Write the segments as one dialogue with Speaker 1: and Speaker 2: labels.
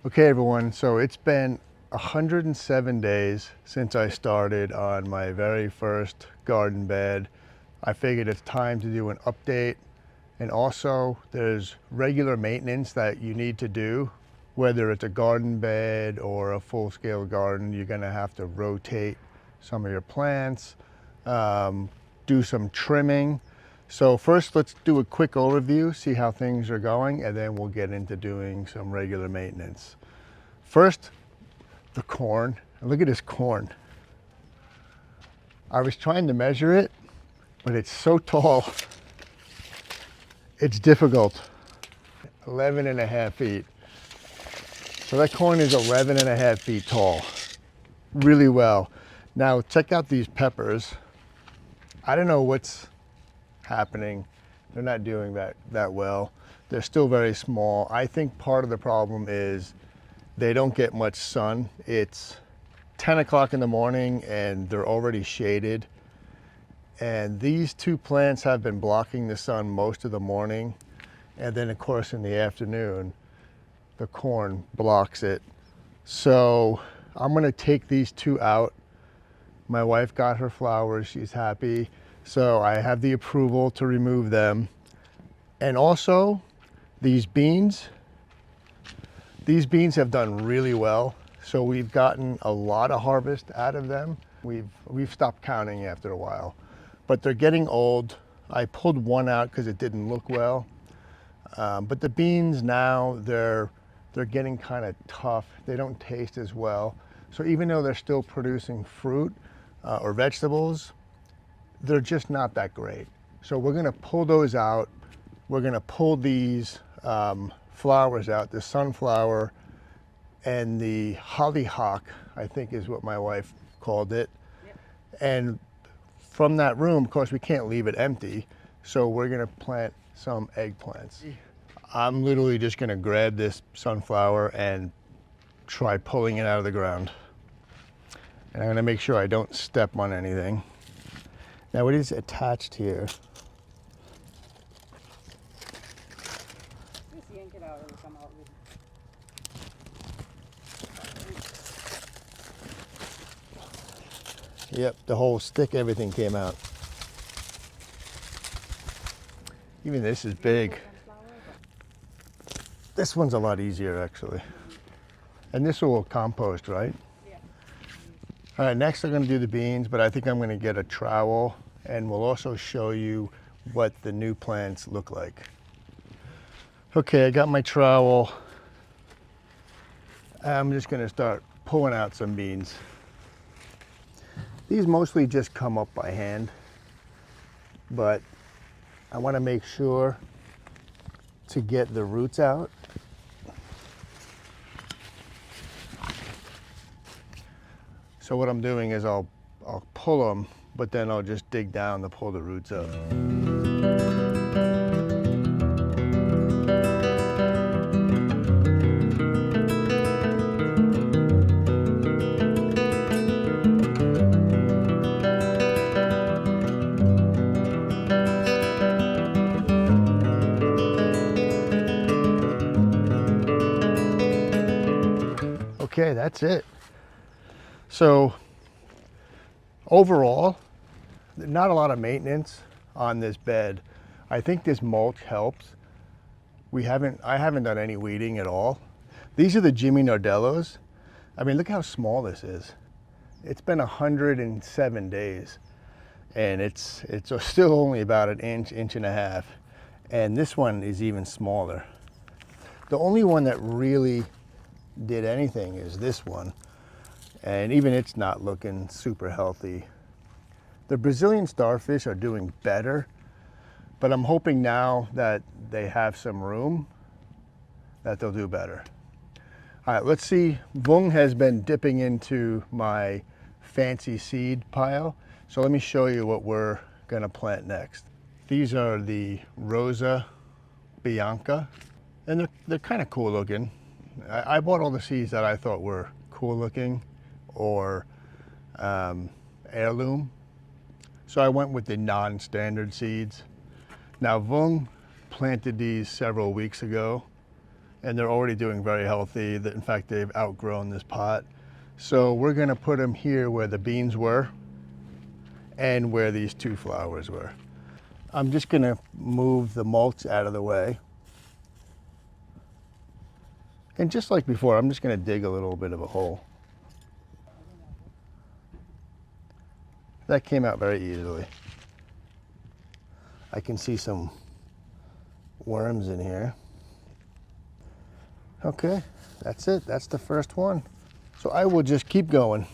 Speaker 1: Okay everyone, so it's been 107 days since I started on my very first garden bed. I figured it's time to do an update, and also there's regular maintenance that you need to do. Whether it's a garden bed or a full-scale garden, you're gonna have to rotate some of your plants, do some trimming. So first let's do a quick overview, see how things are going, and then we'll get into doing some regular maintenance. First, the corn. Look at this corn. I was trying to measure it, but it's so tall. It's difficult. 11.5 feet. So that corn is 11.5 feet tall. Really well. Now check out these peppers. I don't know what's happening. They're not doing that well. They're still very small. I think part of the problem is they don't get much sun. It's 10 o'clock in the morning and they're already shaded. And these two plants have been blocking the sun most of the morning. And then of course in the afternoon, the corn blocks it. So I'm gonna take these two out. My wife got her flowers, she's happy. So I have the approval to remove them. And also these beans have done really well. So we've gotten a lot of harvest out of them. We've stopped counting after a while, but they're getting old. I pulled one out because it didn't look well. But the beans now, they're getting kind of tough. They don't taste as well. So even though they're still producing fruit or vegetables, they're just not that great. So we're gonna pull those out. We're gonna pull these flowers out, the sunflower and the hollyhock, I think is what my wife called it. Yep. And from that room, of course, we can't leave it empty. So we're gonna plant some eggplants. I'm literally just gonna grab this sunflower and try pulling it out of the ground. And I'm gonna make sure I don't step on anything. Now it is attached here.
Speaker 2: Just yank it out, it'll come out with.
Speaker 1: Yep, the whole stick, everything came out. Even this is big. This one's a lot easier actually. And this will compost, right?
Speaker 2: Yeah.
Speaker 1: All right, next I'm gonna do the beans, but I think I'm gonna get a trowel and we'll also show you what the new plants look like. Okay, I got my trowel. I'm just gonna start pulling out some beans. These mostly just come up by hand, but I wanna make sure to get the roots out. So what I'm doing is I'll pull them, but then I'll just dig down to pull the roots up. Okay, that's it. So overall, not a lot of maintenance on this bed. I think this mulch helps. I haven't done any weeding at all. These are the Jimmy Nardellos. I mean, look how small this is. It's been 107 days and it's still only about an inch and a half. And this one is even smaller. The only one that really did anything is this one. And even it's not looking super healthy. The Brazilian starfish are doing better, but I'm hoping now that they have some room that they'll do better. All right, let's see. Vung has been dipping into my fancy seed pile. So let me show you what we're gonna plant next. These are the Rosa Bianca, and they're kind of cool looking. I bought all the seeds that I thought were cool looking or heirloom. So I went with the non-standard seeds. Now Vung planted these several weeks ago and they're already doing very healthy. In fact, they've outgrown this pot. So we're gonna put them here where the beans were and where these 2 flowers were. I'm just gonna move the mulch out of the way. And just like before, I'm just gonna dig a little bit of a hole. That came out very easily. I can see some worms in here. Okay, that's it. That's the first one. So I will just keep going.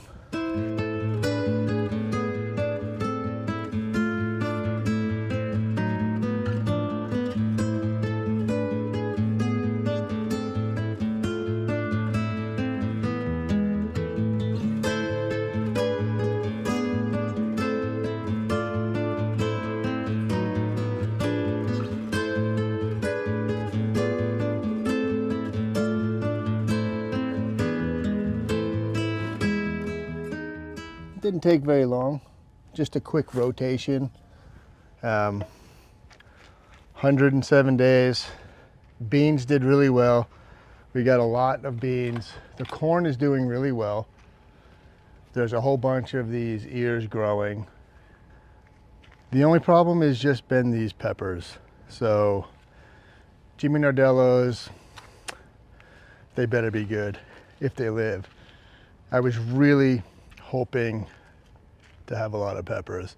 Speaker 1: Didn't take very long, just a quick rotation. 107 days. Beans did really well. We got a lot of beans. The corn is doing really well. There's a whole bunch of these ears growing. The only problem has just been these peppers. So Jimmy Nardello's, they better be good if they live. I was really hoping to have a lot of peppers,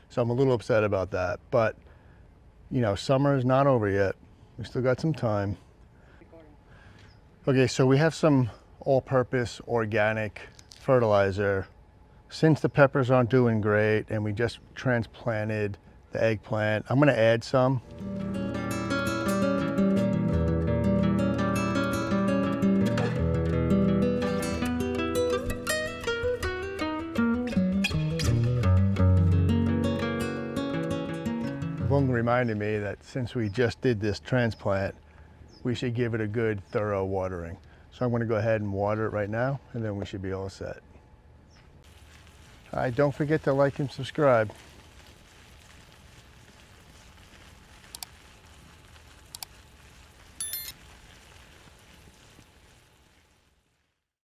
Speaker 1: so I'm a little upset about that, but you know, summer is not over yet. We still got some time. Okay, so we have some all-purpose organic fertilizer. Since the peppers aren't doing great and we just transplanted the eggplant, I'm gonna add some. Vung reminded me that since we just did this transplant, we should give it a good thorough watering. So I'm gonna go ahead and water it right now, and then we should be all set. All right, don't forget to like and subscribe.